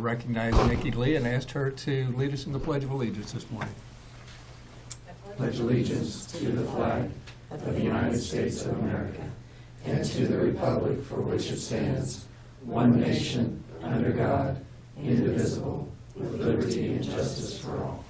Recognize Nikki Lee and asked her to lead us in the Pledge of Allegiance this morning. Pledge allegiance to the flag of the United States of America and to the republic for which it stands, one nation, under God, indivisible, with liberty and justice for all.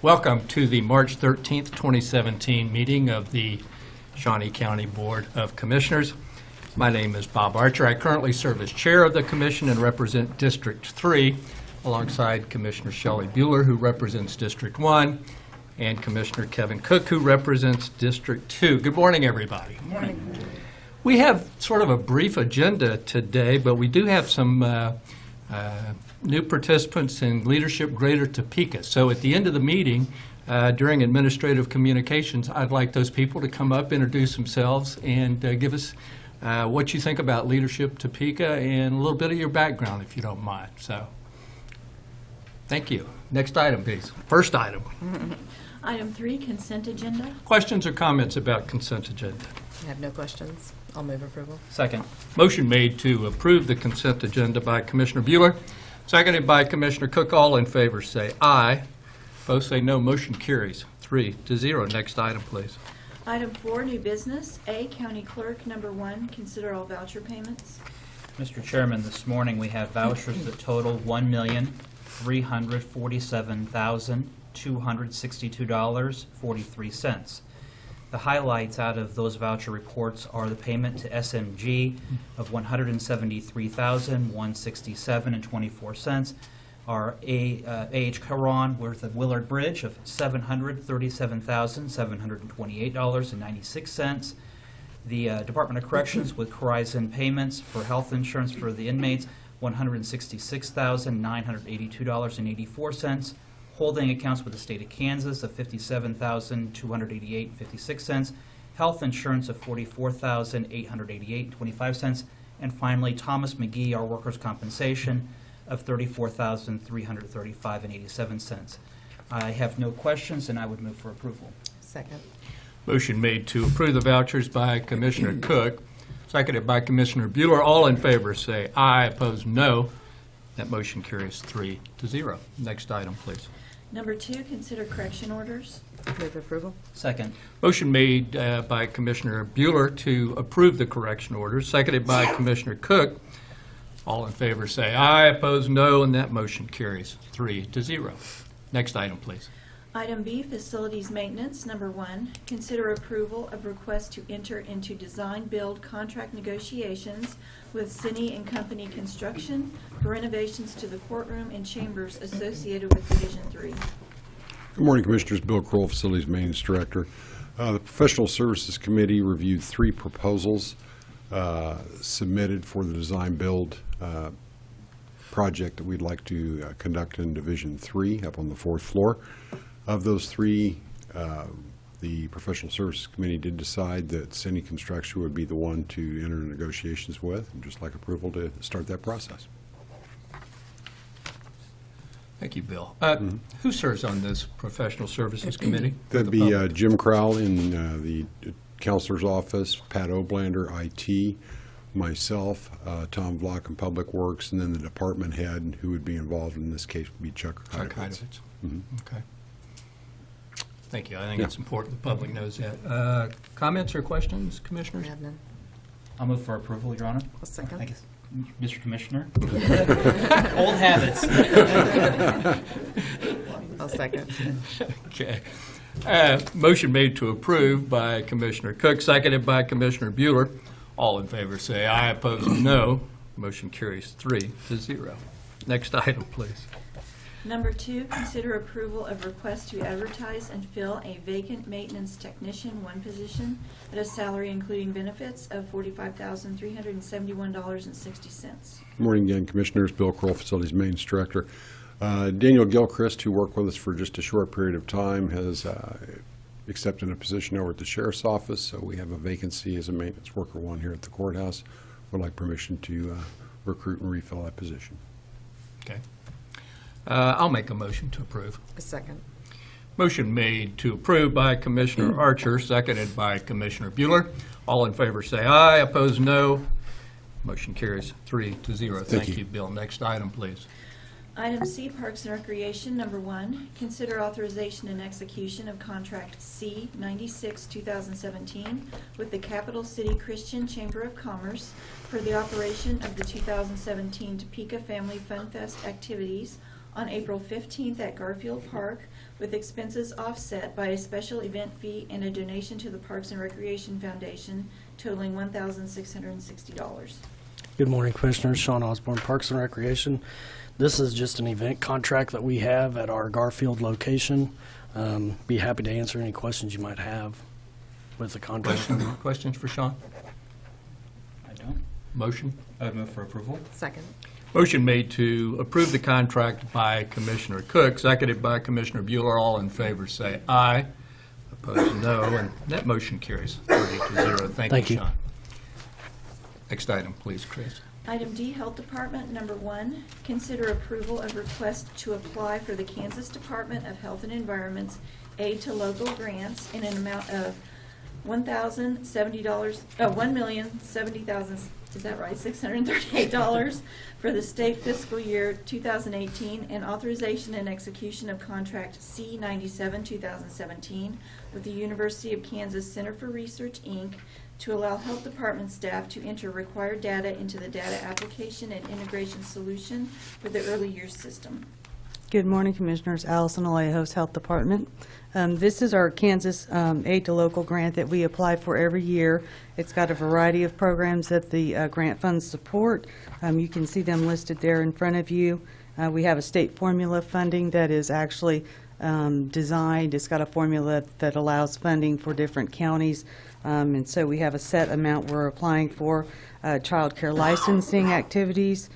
Welcome to the March 13th, 2017 meeting of the Shawnee County Board of Commissioners. My name is Bob Archer. I currently serve as chair of the commission and represent District 3 alongside Commissioner Shelley Bueller, who represents District 1, and Commissioner Kevin Cook, who represents District 2. Good morning, everybody. Good morning. We have sort of a brief agenda today, but we do have some new participants in Leadership Greater Topeka. So at the end of the meeting, during administrative communications, I'd like those people to come up, introduce themselves, and give us what you think about Leadership Topeka and a little bit of your background, if you don't mind. So, thank you. Next item, please. First item. Item 3, consent agenda. Questions or comments about consent agenda? I have no questions. I'll move approval. Second. Motion made to approve the consent agenda by Commissioner Bueller, seconded by Commissioner Cook. All in favor say aye. Both say no. Motion carries 3-0. Next item, please. Item 4, new business. A, County Clerk, number 1, consider all voucher payments. Mr. Chairman, this morning we have vouchers that total $1,347,262.43. The highlights out of those voucher reports are the payment to SMG of $173,167.24. Our A.H. Caron worth of Willard Bridge of $737,728.96. The Department of Corrections with Horizon payments for health insurance for the inmates, $166,982.84. Holding accounts with the state of Kansas of $57,288.56. Health insurance of $44,888.25. And finally, Thomas McGee, our workers' compensation, of $34,335.87. I have no questions, and I would move for approval. Second. Motion made to approve the vouchers by Commissioner Cook, seconded by Commissioner Bueller. All in favor say aye. Opposed, no. That motion carries 3-0. Next item, please. Number 2, consider correction orders. Move approval. Second. Motion made by Commissioner Bueller to approve the correction orders, seconded by Commissioner Cook. All in favor say aye. Opposed, no. And that motion carries 3-0. Next item, please. Item B, facilities maintenance, number 1, consider approval of request to enter into design-build contract negotiations with Cine and Company Construction for renovations to the courtroom and chambers associated with Division 3. Good morning, Commissioners. Bill Kroll, Facilities Maintenance Director. The Professional Services Committee reviewed 3 proposals submitted for the design-build project that we'd like to conduct in Division 3 up on the 4th floor. Of those 3, the Professional Services Committee did decide that Cine Construction would be the one to enter negotiations with, and just like approval to start that process. Thank you, Bill. Who serves on this Professional Services Committee? That'd be Jim Crowell in the Counselor's Office, Pat Oblander, IT, myself, Tom Vlock in Public Works, and then the department head who would be involved in this case would be Chuck Heidovitz. Okay. Thank you. I think it's important the public knows that. Comments or questions, Commissioners? I have none. I'll move for approval, Your Honor. I'll second. I guess, Mr. Commissioner. Old habits. I'll second. Okay. Motion made to approve by Commissioner Cook, seconded by Commissioner Bueller. All in favor say aye. Opposed, no. Motion carries 3-0. Next item, please. Number 2, consider approval of request to advertise and fill a vacant maintenance technician 1 position at a salary including benefits of $45,371.60. Good morning again, Commissioners. Bill Kroll, Facilities Maintenance Director. Daniel Gilchrist, who worked with us for just a short period of time, has accepted a position over at the Sheriff's Office, so we have a vacancy as a maintenance worker 1 here at the courthouse. Would like permission to recruit and refill that position. Okay. I'll make a motion to approve. A second. Motion made to approve by Commissioner Archer, seconded by Commissioner Bueller. All in favor say aye, opposed no. Motion carries 3-0. Thank you, Bill. Next item, please. Item C, Parks and Recreation, number 1, consider authorization and execution of contract C 96, 2017 with the Capital City Christian Chamber of Commerce for the operation of the 2017 Topeka Family Fun Fest activities on April 15th at Garfield Park, with expenses offset by a special event fee and a donation to the Parks and Recreation Foundation totaling $1,660. Good morning, Commissioners. Sean Osborne, Parks and Recreation. This is just an event contract that we have at our Garfield location. Be happy to answer any questions you might have with the contract. Questions for Sean? I don't. Motion? I would move for approval. Second. Motion made to approve the contract by Commissioner Cook, seconded by Commissioner Bueller. All in favor say aye. Opposed, no. And that motion carries 3-0. Thank you, you. Sean. Next item, please, Chris. Item D, Health Department, number 1, consider approval of request to apply for the Kansas Department of Health and Environment's aid to local grants in an amount of $1,070,000, is that right, $638 for the state fiscal year 2018, and authorization and execution of contract C-97, 2017 with the University of Kansas Center for Research, Inc., to allow Health Department staff to enter required data into the data application and integration solution for the early years system. Good morning, Commissioners. Allison Alejos, Health Department. This is our Kansas Aid to Local grant that we apply for every year. It's got a variety of programs that the grant funds support. You can see them listed there in front of you. We have a state formula funding that is actually designed. It's got a formula that allows funding for different counties. And so we have a set amount we're applying for. Child care licensing activities,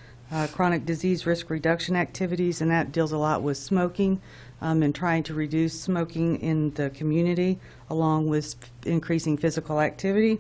chronic disease risk reduction activities, and that deals a lot with smoking and trying to reduce smoking in the community, along with increasing physical activity.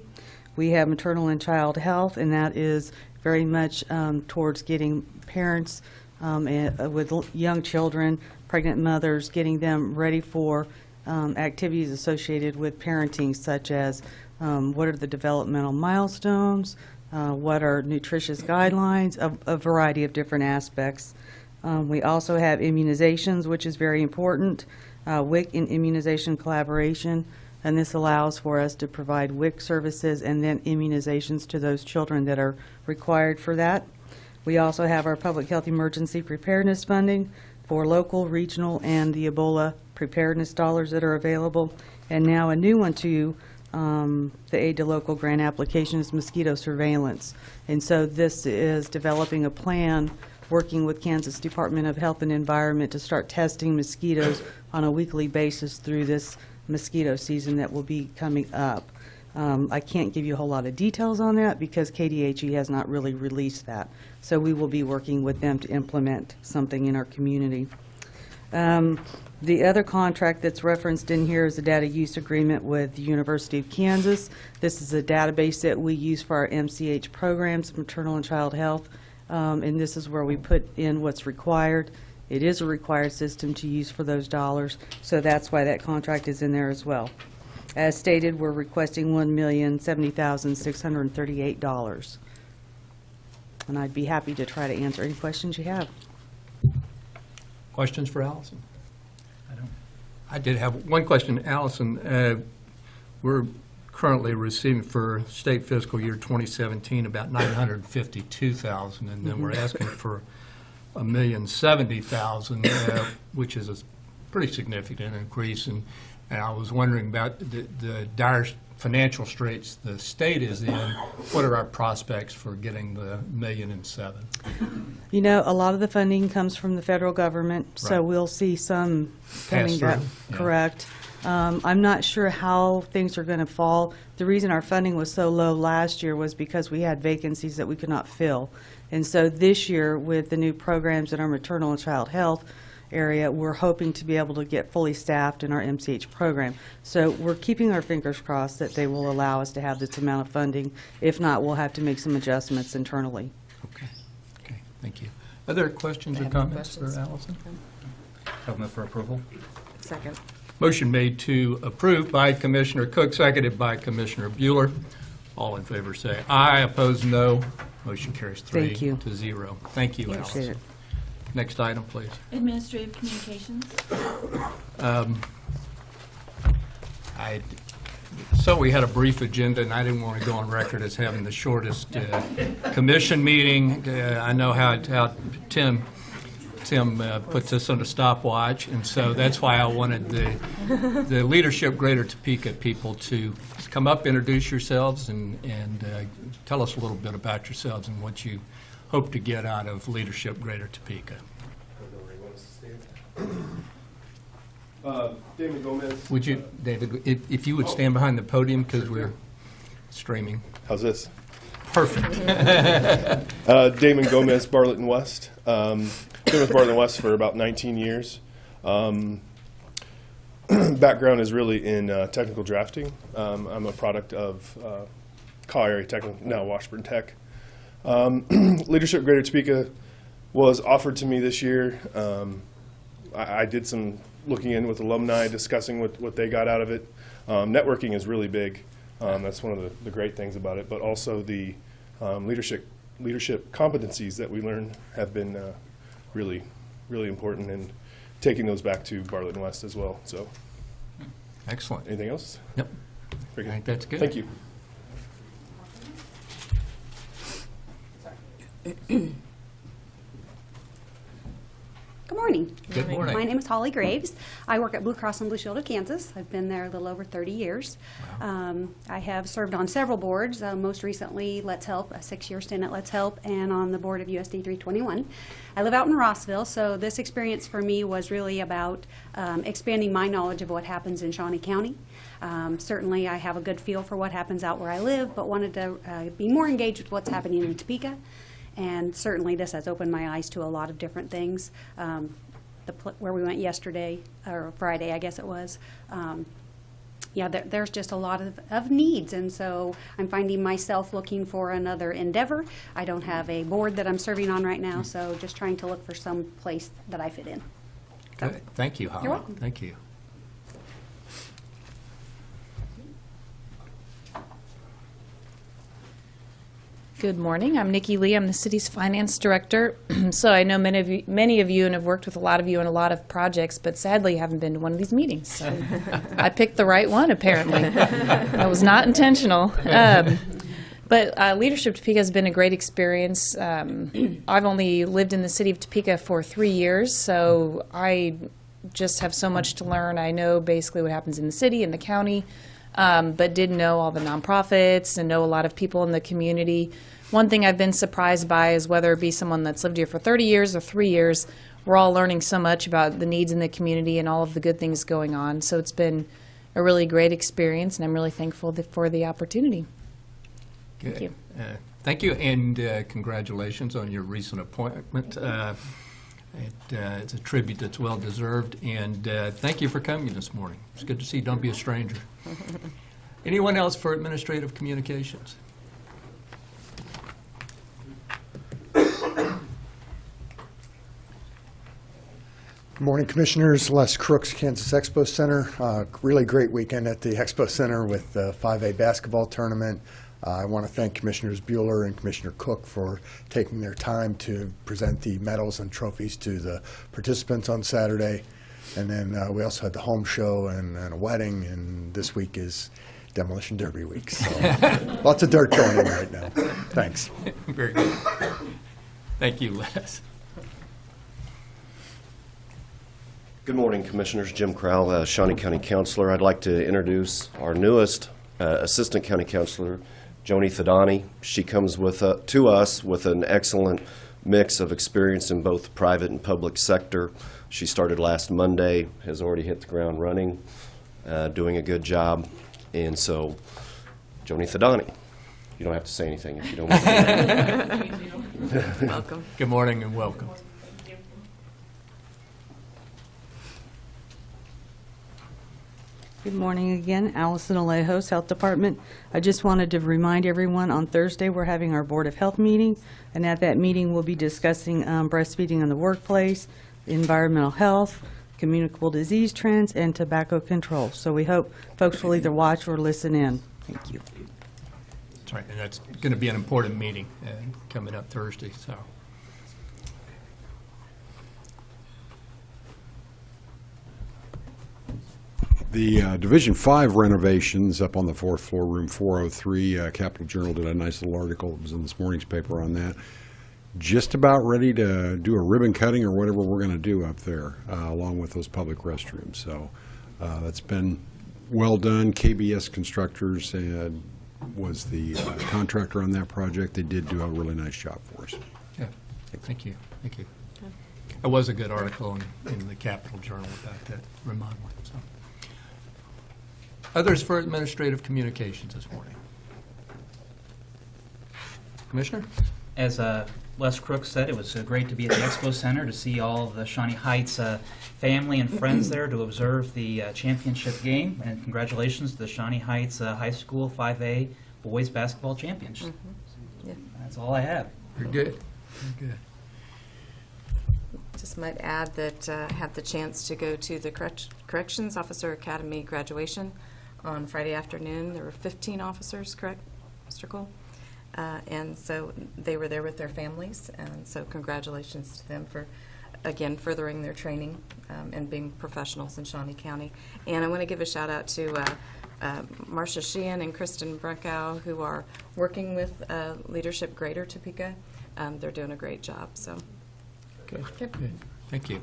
We have maternal and child health, and that is very much towards getting parents with young children, pregnant mothers, getting them ready for activities associated with parenting, such as what are the developmental milestones, what are nutritious guidelines, a variety of different aspects. We also have immunizations, which is very important, WIC and immunization collaboration, and this allows for us to provide WIC services and then immunizations to those children that are required for that. We also have our public health emergency preparedness funding for local, regional, and the Ebola preparedness dollars that are available. And now a new one to the Aid to Local grant application is mosquito surveillance. And so this is developing a plan, working with Kansas Department of Health and Environment to start testing mosquitoes on a weekly basis through this mosquito season that will be coming up. I can't give you a whole lot of details on that because KDHE has not really released that. So we will be working with them to implement something in our community. The other contract that's referenced in here is a data use agreement with the University of Kansas. This is a database that we use for our MCH programs, maternal and child health, and this is where we put in what's required. It is a required system to use for those dollars, so that's why that contract is in there as well. As stated, we're requesting $1,070,638. And I'd be happy to try to answer any questions you have. Questions for Allison? I don't. I did have one question. Allison, we're currently receiving for state fiscal year 2017 about $952,000, and then we're asking for $1,070,000, which is a pretty significant increase. And I was wondering about the dire financial straits the state is in. What are our prospects for getting the $1,007,000? You know, a lot of the funding comes from the federal government, so Right. we'll see some coming back. Pass-through, yeah. Correct. I'm not sure how things are going to fall. The reason our funding was so low last year was because we had vacancies that we could not fill. And so this year, with the new programs in our maternal and child health area, we're hoping to be able to get fully staffed in our MCH program. So we're keeping our fingers crossed that they will allow us to have this amount of funding. If not, we'll have to make some adjustments internally. Okay, thank you. Other questions I or have no comments for questions. Allison? I would move for approval. Second. Motion made to approve by Commissioner Cook, seconded by Commissioner Bueller. All in favor say aye, opposed no. Motion carries 3-0. Thank you, Allison. Next item, please. Administrative communications. So we had a brief agenda, and I didn't want to go on record as having the shortest commission meeting. I know how Tim puts us on a stopwatch, and so that's why I wanted the Leadership Greater Topeka people to come up, introduce yourselves, and tell us a little bit about yourselves and what you hope to get out of Leadership Greater Topeka. David Gomez. Would you, David, if you would stand behind the podium, because we're streaming. How's this? Perfect. Damon Gomez, Bartlett and West. Been with Bartlett and West for about 19 years. Background is really in technical drafting. I'm a product of Collier Technical, now Washburn Tech. Leadership Greater Topeka was offered to me this year. I did some looking in with alumni, discussing what they got out of it. Networking is really big. That's one of the great things about it. But also the leadership competencies that we learn have been really, really important, and taking those back to Bartlett and West as well. So, Excellent. anything else? Yep. Very good. I think that's good. Thank you. Good morning. Good morning. My name is Holly Graves. I work at Blue Cross and Blue Shield of Kansas. I've been there a little over 30 years. I have served on several boards, most recently Let's Help, a 6-year stint at Let's Help, and on the board of USD 321. I live out in Rossville, so this experience for me was really about expanding my knowledge of what happens in Shawnee County. Certainly I have a good feel for what happens out where I live, but wanted to be more engaged with what's happening in Topeka. And certainly this has opened my eyes to a lot of different things. Where we went yesterday, or Friday, I guess it was, there's just a lot of needs. And so I'm finding myself looking for another endeavor. I don't have a board that I'm serving on right now, so just trying to look for some place that I fit in. Good. Thank you, Holly. You're welcome. Thank you. Good morning. I'm Nikki Lee. I'm the city's finance director. So I know many of you and have worked with a lot of you on a lot of projects, but sadly haven't been to one of these meetings. So I picked the right one, apparently. That was not intentional. But Leadership Topeka has been a great experience. I've only lived in the city of Topeka for 3 years, so I just have so much to learn. I know basically what happens in the city and the county, but didn't know all the nonprofits and know a lot of people in the community. One thing I've been surprised by is whether it be someone that's lived here for 30 years or 3 years, we're all learning so much about the needs in the community and all of the good things going on. So it's been a really great experience, and I'm really thankful for the opportunity. Thank you. Thank you, and congratulations on your recent appointment. It's a tribute that's well-deserved, and thank you for coming this morning. It's good to see you. Don't be a stranger. Anyone else for administrative communications? Good morning, Commissioners. Les Crooks, Kansas Expo Center. Really great weekend at the Expo Center with the 5A basketball tournament. I want to thank Commissioners Bueller and Commissioner Cook for taking their time to present the medals and trophies to the participants on Saturday. And then we also had the home show and a wedding, and this week is Demolition Derby week. So lots of dirt going in right now. Thanks. Very good. Thank you, Les. Good morning, Commissioners. Jim Crowell, Shawnee County Councilor. I'd like to introduce our newest Assistant County Councilor, Joni Thadani. She comes to us with an excellent mix of experience in both private and public sector. She started last Monday, has already hit the ground running, doing a good job. And so, Joni Thadani, you don't have to say anything if you don't want to. Welcome. Good morning and welcome. Good morning again. Allison Alejos, Health Department. I just wanted to remind everyone on Thursday we're having our Board of Health meeting, and at that meeting we'll be discussing breastfeeding in the workplace, environmental health, communicable disease trends, and tobacco control. So we hope folks will either watch or listen in. Thank you. That's right, and that's going to be an important meeting coming up Thursday, so. The Division 5 renovations up on the fourth floor, room 403, Capital Journal did a nice little article, it was in this morning's paper on that. Just about ready to do a ribbon cutting or whatever we're going to do up there, along with those public restrooms. So that's been well done. KBS Constructors was the contractor on that project. They did do a really nice job for us. Yeah, thank you, thank you. It was a good article in the Capital Journal about that remodeling, so. Others for administrative communications this morning? Commissioner? As Les Crooks said, it was great to be at the Expo Center to see all of the Shawnee Heights family and friends there to observe the championship game. And congratulations to the Shawnee Heights High School 5A Boys Basketball Champions. Yeah. That's all I have. You're good, you're good. Just might add that I had the chance to go to the Corrections Officer Academy graduation on Friday afternoon. There were 15 officers, correct, Mr. Cole? And so they were there with their families, and so congratulations to them for, again, furthering their training and being professionals in Shawnee County. And I want to give a shout out to Marcia Sheehan and Kristen Brunkow, who are working with Leadership Greater Topeka. They're doing a great job, so. Good, good. Thank you.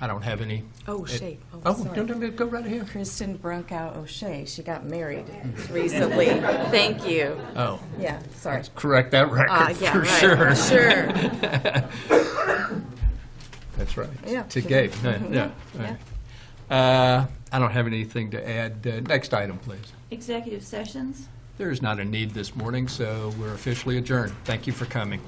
I don't have any. O'Shea. Oh, Sorry. no, go right ahead. Kristen Brunkow O'Shea. She got married recently. Thank you. Oh. Yeah, sorry. Correct that record Yeah, for right. sure. Sure. That's right. Yeah. To Gabe. Mhm. Yeah. Yeah. I don't have anything to add. Next item, please. Executive sessions. There is not a need this morning, so we're officially adjourned. Thank you for coming.